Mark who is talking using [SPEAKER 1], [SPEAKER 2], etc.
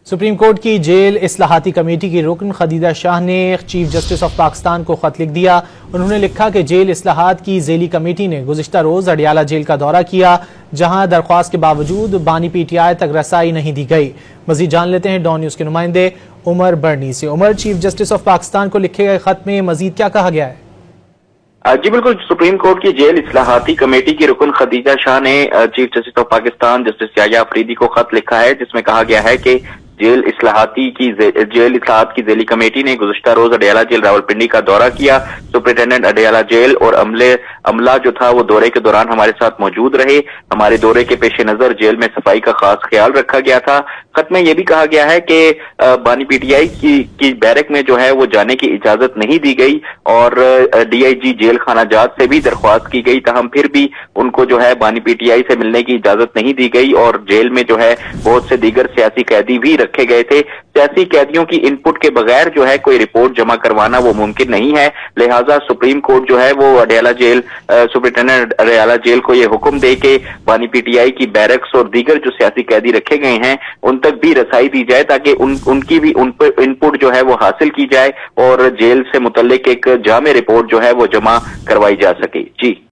[SPEAKER 1] Supreme court کی جیل اصلاحاتی کمیٹی کی رکن خدیجہ شاہ نے چیف جسٹس آف پاکستان کو خط لکھ دیا۔ انہوں نے لکھا کہ جیل اصلاحات کی ذیلی کمیٹی نے گزشتہ روز اڈیالہ جیل کا دورہ کیا، جہاں درخواست کے باوجود بانی پی ٹی آئی تک رسائی نہیں دی گئی۔ مزید جان لیتے ہیں ڈان نیوز کے نمائندے عمر برنی سے۔ عمر، چیف جسٹس آف پاکستان کو لکھے گئے خط میں مزید کیا کہا گیا ہے؟
[SPEAKER 2] جی بالکل، سپریم کورٹ کی جیل اصلاحاتی کمیٹی کی رکن خدیجہ شاہ نے chief justice of Pakistan justice Yahya Afridi کو خط لکھا ہے، جس میں کہا گیا ہے کہ جیل اصلاحات کی ذیلی کمیٹی نے گزشتہ روز اڈیالہ جیل راولپنڈی کا دورہ کیا۔ سپرنٹینڈنٹ اڈیالہ جیل اور عملہ جو تھا وہ دورے کے دوران ہمارے ساتھ موجود رہے۔ ہمارے دورے کے پیش نظر جیل میں صفائی کا خاص خیال رکھا گیا تھا۔ خط میں یہ بھی کہا گیا ہے کہ بانی پی ٹی آئی کی بیرک میں جو ہے وہ جانے کی اجازت نہیں دی گئی اور ڈی آئی جی جیل خانہ جات سے بھی درخواست کی گئی، تاہم پھر بھی ان کو جو ہے بانی پی ٹی آئی سے ملنے کی اجازت نہیں دی گئی اور جیل میں جو ہے بہت سے دیگر سیاسی قیدی بھی رکھے گئے تھے۔ سیاسی قیدیوں کی ان پٹ کے بغیر جو ہے کوئی رپورٹ جمع کروانا وہ ممکن نہیں ہے، لہٰذا سپریم کورٹ جو ہے وہ Adiala jail superintendent Adiala jail کو یہ حکم دے کہ بانی پی ٹی آئی کی بیرکس اور دیگر جو سیاسی قیدی رکھے گئے ہیں ان تک بھی رسائی دی جائے، تاکہ ان کی بھی ان پٹ جو ہے وہ حاصل کی جائے اور جیل سے متعلق ایک جامع رپورٹ جو ہے وہ جمع کروائی جا سکے۔ جی